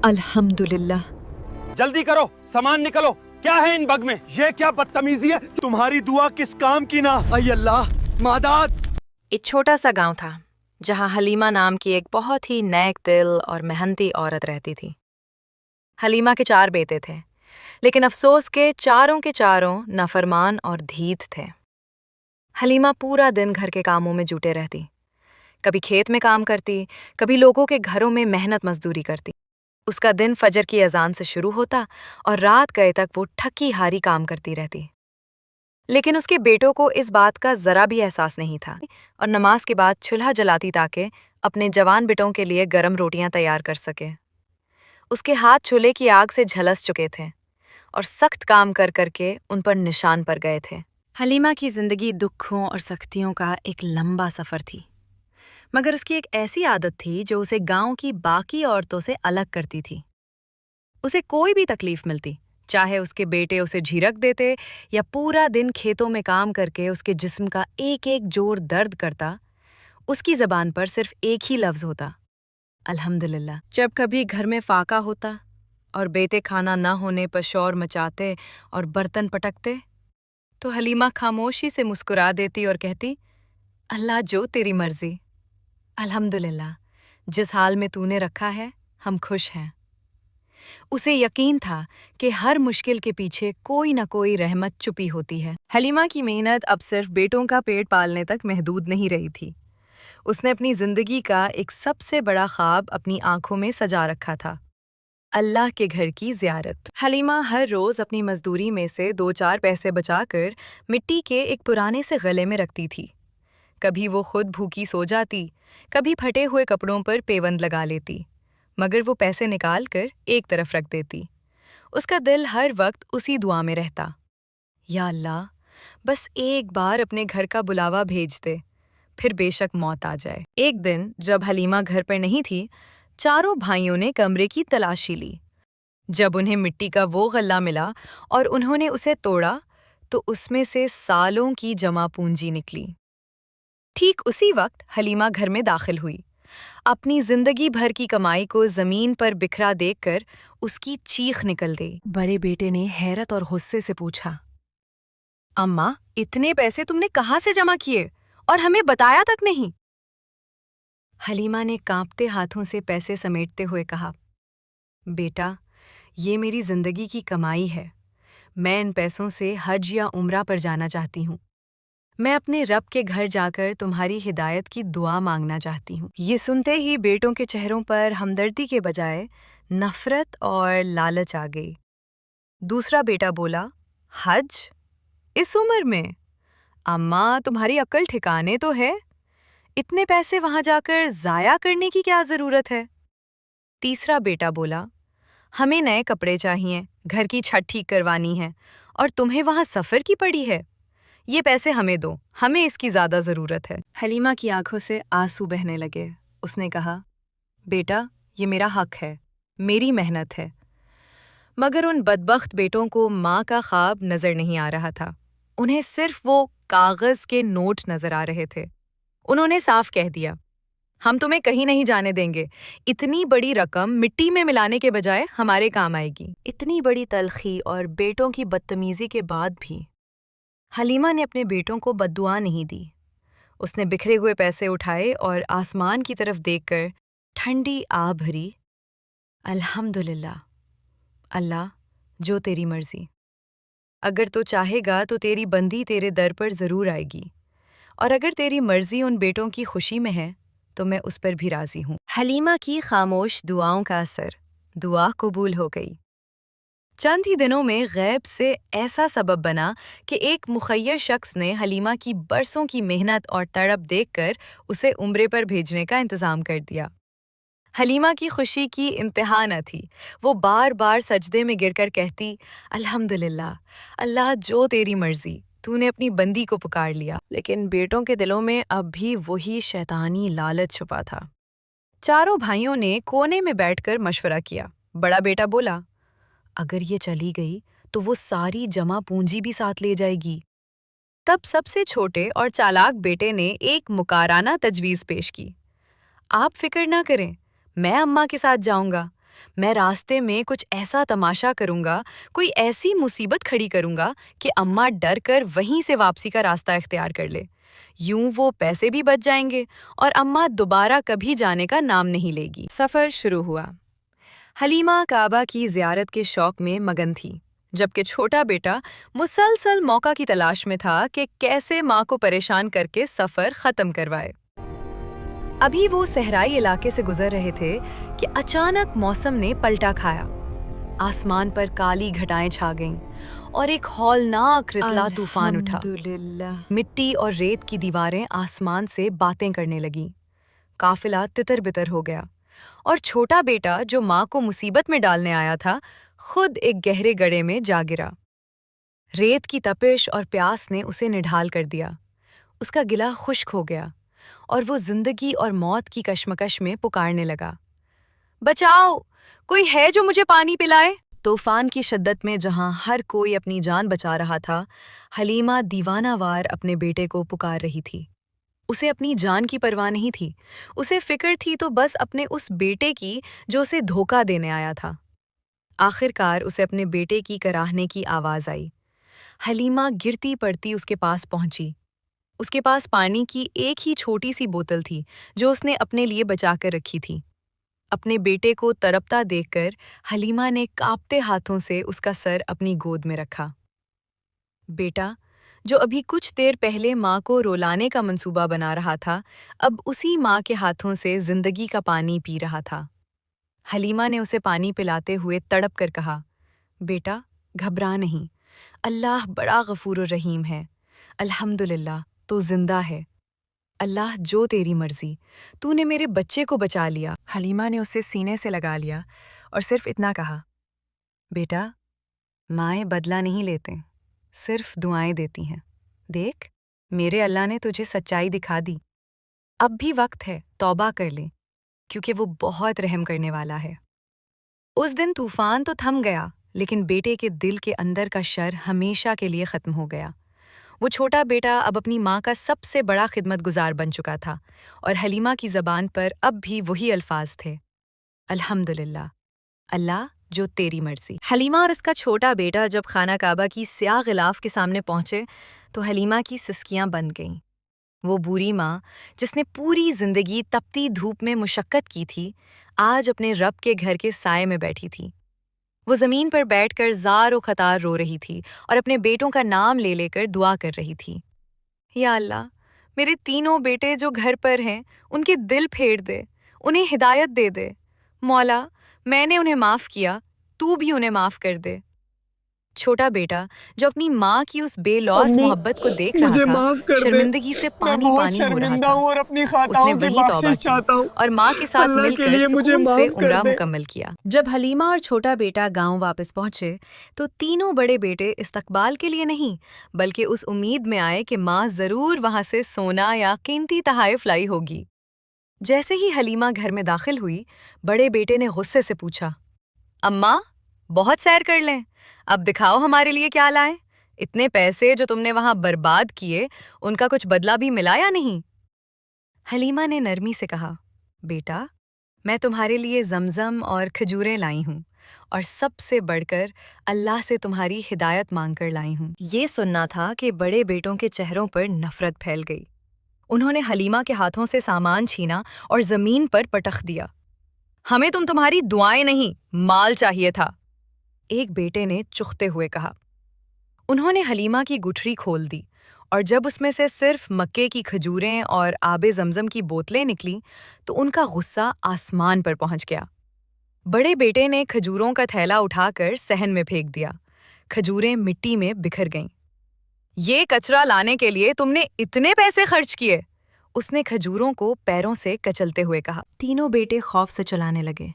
الحمدللہ۔ جلدی کرو، سامان نکلو، کیا ہے ان بگ میں؟ یہ کیا بدتمیزی ہے؟ تمہاری دعا کس کام کی نہ؟ اے اللہ، ماداد! ایک چھوٹا سا گاؤں تھا جہاں حلیمہ نام کی ایک بہت ہی نیک دل اور محنتی عورت رہتی تھی۔ حلیمہ کے 4 بیٹے تھے، لیکن افسوس کے چاروں نافرمان اور دھیت تھے۔ حلیمہ پورا دن گھر کے کاموں میں جٹے رہتی، کبھی کھیت میں کام کرتی، کبھی لوگوں کے گھروں میں محنت مزدوری کرتی۔ اس کا دن فجر کی اذان سے شروع ہوتا اور رات گئے تک وہ تھکی ہاری کام کرتی رہتی۔ لیکن اس کے بیٹوں کو اس بات کا ذرا بھی احساس نہیں تھا اور نماز کے بعد چولہا جلاتی تاکہ اپنے جوان بیٹوں کے لیے گرم روٹیاں تیار کر سکے۔ اس کے ہاتھ چولہے کی آگ سے جھلس چکے تھے اور سخت کام کر کر کے ان پر نشان پڑ گئے تھے۔ حلیمہ کی زندگی دکھوں اور سختیوں کا ایک لمبا سفر تھی، مگر اس کی ایک ایسی عادت تھی جو اسے گاؤں کی باقی عورتوں سے الگ کرتی تھی۔ اسے کوئی بھی تکلیف ملتی، چاہے اس کے بیٹے اسے جھیرک دیتے یا پورا دن کھیتوں میں کام کر کے اس کے جسم کا ایک ایک جوڑ درد کرتا، اس کی زبان پر صرف ایک ہی لفظ ہوتا، الحمدللہ۔ جب کبھی گھر میں فاقہ ہوتا اور بیٹے کھانا نہ ہونے پر شور مچاتے اور برتن پٹکتے، تو حلیمہ خاموشی سے مسکرا دیتی اور کہتی، اللہ جو تیری مرضی، الحمدللہ، جس حال میں تو نے رکھا ہے ہم خوش ہیں۔ اسے یقین تھا کہ ہر مشکل کے پیچھے کوئی نہ کوئی رحمت چھپی ہوتی ہے۔ حلیمہ کی محنت اب صرف بیٹوں کا پیٹ پالنے تک محدود نہیں رہی تھی۔ اس نے اپنی زندگی کا ایک سب سے بڑا خواب اپنی آنکھوں میں سجا رکھا تھا، اللہ کے گھر کی زیارت۔ حلیمہ ہر روز اپنی مزدوری میں سے 2-4 پیسے بچا کر مٹی کے ایک پرانے سے غلے میں رکھتی تھی۔ کبھی وہ خود بھوکی سو جاتی، کبھی پھٹے ہوئے کپڑوں پر پیوند لگا لیتی، مگر وہ پیسے نکال کر ایک طرف رکھ دیتی۔ اس کا دل ہر وقت اسی دعا میں رہتا، یا اللہ، بس ایک بار اپنے گھر کا بلاوا بھیج دے، پھر بے شک موت آ جائے۔ ایک دن جب حلیمہ گھر پر نہیں تھی، چاروں بھائیوں نے کمرے کی تلاشی لی۔ جب انہیں مٹی کا وہ غلہ ملا اور انہوں نے اسے توڑا تو اس میں سے سالوں کی جمع پونجی نکلی۔ ٹھیک اسی وقت حلیمہ گھر میں داخل ہوئی۔ اپنی زندگی بھر کی کمائی کو زمین پر بکھرا دیکھ کر اس کی چیخ نکل گئی۔ بڑے بیٹے نے حیرت اور غصے سے پوچھا، اماں، اتنے پیسے تم نے کہاں سے جمع کیے اور ہمیں بتایا تک نہیں؟ حلیمہ نے کانپتے ہاتھوں سے پیسے سمیٹتے ہوئے کہا، بیٹا، یہ میری زندگی کی کمائی ہے، میں ان پیسوں سے حج یا عمرہ پر جانا چاہتی ہوں۔ میں اپنے رب کے گھر جا کر تمہاری ہدایت کی دعا مانگنا چاہتی ہوں۔ یہ سنتے ہی بیٹوں کے چہروں پر ہمدردی کے بجائے نفرت اور لالچ آ گئی۔ دوسرا بیٹا بولا، حج؟ اس عمر میں؟ اماں، تمہاری عقل ٹھکانے تو ہے، اتنے پیسے وہاں جا کر ضائع کرنے کی کیا ضرورت ہے؟ تیسرا بیٹا بولا، ہمیں نئے کپڑے چاہیے، گھر کی چھت ٹھیک کروانی ہے اور تمہیں وہاں سفر کی پڑی ہے، یہ پیسے ہمیں دو، ہمیں اس کی زیادہ ضرورت ہے۔ حلیمہ کی آنکھوں سے آنسو بہنے لگے۔ اس نے کہا، بیٹا، یہ میرا حق ہے، میری محنت ہے۔ مگر ان بدبخت بیٹوں کو ماں کا خواب نظر نہیں آ رہا تھا، انہیں صرف وہ کاغذ کے نوٹ نظر آ رہے تھے۔ انہوں نے صاف کہہ دیا، ہم تمہیں کہیں نہیں جانے دیں گے، اتنی بڑی رقم مٹی میں ملانے کے بجائے ہمارے کام آئے گی۔ اتنی بڑی تلخی اور بیٹوں کی بدتمیزی کے بعد بھی حلیمہ نے اپنے بیٹوں کو بددعا نہیں دی۔ اس نے بکھرے ہوئے پیسے اٹھائے اور آسمان کی طرف دیکھ کر ٹھنڈی آہ بھری، الحمدللہ، اللہ جو تیری مرضی، اگر تو چاہے گا تو تیری بندی تیرے در پر ضرور آئے گی، اور اگر تیری مرضی ان بیٹوں کی خوشی میں ہے تو میں اس پر بھی راضی ہوں۔ حلیمہ کی خاموش دعاؤں کا اثر، دعا قبول ہو گئی۔ چند ہی دنوں میں غیب سے ایسا سبب بنا کہ ایک مخیر شخص نے حلیمہ کی برسوں کی محنت اور تڑپ دیکھ کر اسے عمرے پر بھیجنے کا انتظام کر دیا۔ حلیمہ کی خوشی کی انتہا نہ تھی، وہ بار بار سجدے میں گر کر کہتی، الحمدللہ، اللہ جو تیری مرضی، تو نے اپنی بندی کو پکار لیا۔ لیکن بیٹوں کے دلوں میں اب بھی وہی شیطانی لالچ چھپا تھا۔ چاروں بھائیوں نے کونے میں بیٹھ کر مشورہ کیا۔ بڑا بیٹا بولا، اگر یہ چلی گئی تو وہ ساری جمع پونجی بھی ساتھ لے جائے گی۔ تب سب سے چھوٹے اور چالاک بیٹے نے ایک مکارانہ تجویز پیش کی، آپ فکر نہ کریں، میں اماں کے ساتھ جاؤں گا، میں راستے میں کچھ ایسا تماشا کروں گا، کوئی ایسی مصیبت کھڑی کروں گا کہ اماں ڈر کر وہیں سے واپسی کا راستہ اختیار کر لے۔ یوں وہ پیسے بھی بچ جائیں گے اور اماں دوبارہ کبھی جانے کا نام نہیں لے گی۔ سفر شروع ہوا۔ حلیمہ کعبہ کی زیارت کے شوق میں مگن تھی، جبکہ چھوٹا بیٹا مسلسل موقع کی تلاش میں تھا کہ کیسے ماں کو پریشان کر کے سفر ختم کروائے۔ ابھی وہ صحرائی علاقے سے گزر رہے تھے کہ اچانک موسم نے پلٹا کھایا۔ آسمان پر کالی گھٹائیں چھا گئیں اور ایک ہولناک رتلا طوفان اٹھا۔ الحمدللہ۔ مٹی اور ریت کی دیواریں آسمان سے باتیں کرنے لگیں۔ قافلہ تتر بتر ہو گیا اور چھوٹا بیٹا جو ماں کو مصیبت میں ڈالنے آیا تھا خود ایک گہرے گڑھے میں جا گرا۔ ریت کی تپش اور پیاس نے اسے نڈھال کر دیا۔ اس کا گلا خشک ہو گیا اور وہ زندگی اور موت کی کشمکش میں پکارنے لگا، بچاؤ، کوئی ہے جو مجھے پانی پلائے؟ طوفان کی شدت میں جہاں ہر کوئی اپنی جان بچا رہا تھا، حلیمہ دیوانہ وار اپنے بیٹے کو پکار رہی تھی۔ اسے اپنی جان کی پرواہ نہیں تھی، اسے فکر تھی تو بس اپنے اس بیٹے کی جو اسے دھوکہ دینے آیا تھا۔ آخرکار اسے اپنے بیٹے کی کراہنے کی آواز آئی۔ حلیمہ گرتی پڑتی اس کے پاس پہنچی۔ اس کے پاس پانی کی ایک ہی چھوٹی سی بوتل تھی جو اس نے اپنے لیے بچا کر رکھی تھی۔ اپنے بیٹے کو تڑپتا دیکھ کر حلیمہ نے کانپتے ہاتھوں سے اس کا سر اپنی گود میں رکھا۔ بیٹا، جو ابھی کچھ دیر پہلے ماں کو رولانے کا منصوبہ بنا رہا تھا، اب اسی ماں کے ہاتھوں سے زندگی کا پانی پی رہا تھا۔ حلیمہ نے اسے پانی پلاتے ہوئے تڑپ کر کہا، بیٹا، گھبرا نہیں، اللہ بڑا غفور الرحیم ہے، الحمدللہ تو زندہ ہے۔ اللہ جو تیری مرضی، تو نے میرے بچے کو بچا لیا۔ حلیمہ نے اسے سینے سے لگا لیا اور صرف اتنا کہا، بیٹا، مائیں بدلہ نہیں لیتے، صرف دعائیں دیتی ہیں۔ دیکھ، میرے اللہ نے تجھے سچائی دکھا دی۔ اب بھی وقت ہے، توبہ کر لے، کیونکہ وہ بہت رحم کرنے والا ہے۔ اس دن طوفان تو تھم گیا، لیکن بیٹے کے دل کے اندر کا شر ہمیشہ کے لیے ختم ہو گیا۔ وہ چھوٹا بیٹا اب اپنی ماں کا سب سے بڑا خدمت گزار بن چکا تھا اور حلیمہ کی زبان پر اب بھی وہی الفاظ تھے، الحمدللہ، اللہ جو تیری مرضی۔ حلیمہ اور اس کا چھوٹا بیٹا جب خانہ کعبہ کی سیاہ غلاف کے سامنے پہنچے تو حلیمہ کی سسکیاں بند گئیں۔ وہ بوڑھی ماں جس نے پوری زندگی تپتی دھوپ میں مشقت کی تھی، آج اپنے رب کے گھر کے سائے میں بیٹھی تھی۔ وہ زمین پر بیٹھ کر زار و خطار رو رہی تھی اور اپنے بیٹوں کا نام لے لے کر دعا کر رہی تھی، یا اللہ، میرے تینوں بیٹے جو گھر پر ہیں ان کے دل پھیر دے، انہیں ہدایت دے دے۔ مولا، میں نے انہیں معاف کیا، تو بھی انہیں معاف کر دے۔ چھوٹا بیٹا جو اپنی ماں کی اس بے لوث محبت کو دیکھ رہا تھا، شرمندگی سے پانی پانی ہو رہا تھا۔ اور اپنی اس نے خطاؤں کی وہی توبہ بخشش چاہتا کی ہوں، اور ماں کے ساتھ اللہ مل کے کر لیے مجھے سکون سے معاف کر عمرہ دے۔ مکمل کیا۔ جب حلیمہ اور چھوٹا بیٹا گاؤں واپس پہنچے تو تینوں بڑے بیٹے استقبال کے لیے نہیں بلکہ اس امید میں آئے کہ ماں ضرور وہاں سے سونا یا قیمتی تحائف لائی ہوگی۔ جیسے ہی حلیمہ گھر میں داخل ہوئی، بڑے بیٹے نے غصے سے پوچھا، اماں، بہت سیر کر لیں، اب دکھاؤ ہمارے لیے کیا لائیں؟ اتنے پیسے جو تم نے وہاں برباد کیے، ان کا کچھ بدلہ بھی ملا یا نہیں؟ حلیمہ نے نرمی سے کہا، بیٹا، میں تمہارے لیے زمزم اور کھجوریں لائی ہوں اور سب سے بڑھ کر اللہ سے تمہاری ہدایت مانگ کر لائی ہوں۔ یہ سننا تھا کہ بڑے بیٹوں کے چہروں پر نفرت پھیل گئی۔ انہوں نے حلیمہ کے ہاتھوں سے سامان چھینا اور زمین پر پٹخ دیا۔ ہمیں تمہاری دعائیں نہیں، مال چاہیے تھا، ایک بیٹے نے چختے ہوئے کہا۔ انہوں نے حلیمہ کی گٹھری کھول دی اور جب اس میں سے صرف مکے کی کھجوریں اور آب زمزم کی بوتلیں نکلیں تو ان کا غصہ آسمان پر پہنچ گیا۔ بڑے بیٹے نے کھجوروں کا تھیلا اٹھا کر صحن میں پھینک دیا۔ کھجوریں مٹی میں بکھر گئیں۔ یہ کچرا لانے کے لیے تم نے اتنے پیسے خرچ کیے؟ اس نے کھجوروں کو پیروں سے کچلتے ہوئے کہا۔ تینوں بیٹے خوف سے چلانے لگے۔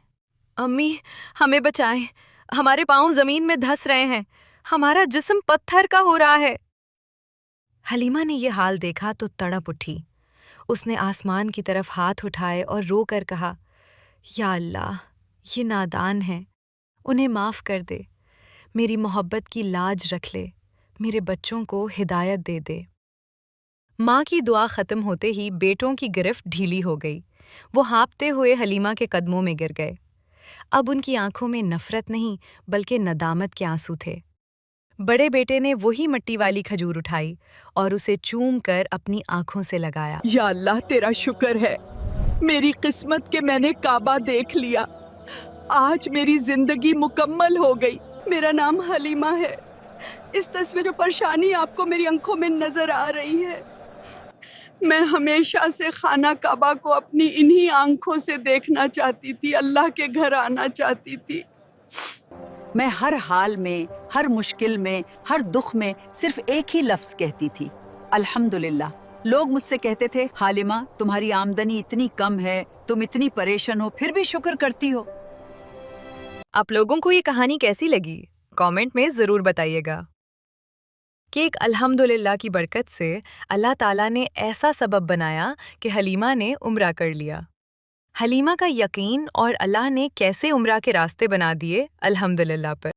امی، ہمیں بچائیں، ہمارے پاؤں زمین میں دھس رہے ہیں، ہمارا جسم پتھر کا ہو رہا ہے۔ حلیمہ نے یہ حال دیکھا تو تڑپ اٹھی۔ اس نے آسمان کی طرف ہاتھ اٹھائے اور رو کر کہا، یا اللہ، یہ نادان ہیں، انہیں معاف کر دے، میری محبت کی لاج رکھ لے، میرے بچوں کو ہدایت دے دے۔ ماں کی دعا ختم ہوتے ہی بیٹوں کی گرفت ڈھیلی ہو گئی۔ وہ ہانپتے ہوئے حلیمہ کے قدموں میں گر گئے۔ اب ان کی آنکھوں میں نفرت نہیں بلکہ ندامت کے آنسو تھے۔ بڑے بیٹے نے وہی مٹی والی کھجور اٹھائی اور اسے چوم کر اپنی آنکھوں سے لگایا۔ یا اللہ تیرا شکر ہے، میری قسمت کہ میں نے کعبہ دیکھ لیا۔ آج میری زندگی مکمل ہو گئی۔ میرا نام حلیمہ ہے۔ اس تصویر جو پریشانی آپ کو میری آنکھوں میں نظر آ رہی ہے، میں ہمیشہ سے خانہ کعبہ کو اپنی انہی آنکھوں سے دیکھنا چاہتی تھی، اللہ کے گھر آنا چاہتی تھی۔ میں ہر حال میں، ہر مشکل میں، ہر دکھ میں صرف ایک ہی لفظ کہتی تھی، الحمدللہ۔ لوگ مجھ سے کہتے تھے، حلیمہ تمہاری آمدنی اتنی کم ہے، تم اتنی پریشان ہو، پھر بھی شکر کرتی ہو۔ آپ لوگوں کو یہ کہانی کیسی لگی؟ کامنٹ میں ضرور بتائیے گا کہ ایک الحمدللہ کی برکت سے اللہ تعالیٰ نے ایسا سبب بنایا کہ حلیمہ نے عمرہ کر لیا۔ حلیمہ کا یقین اور اللہ نے کیسے عمرہ کے راستے بنا دیے الحمدللہ پر۔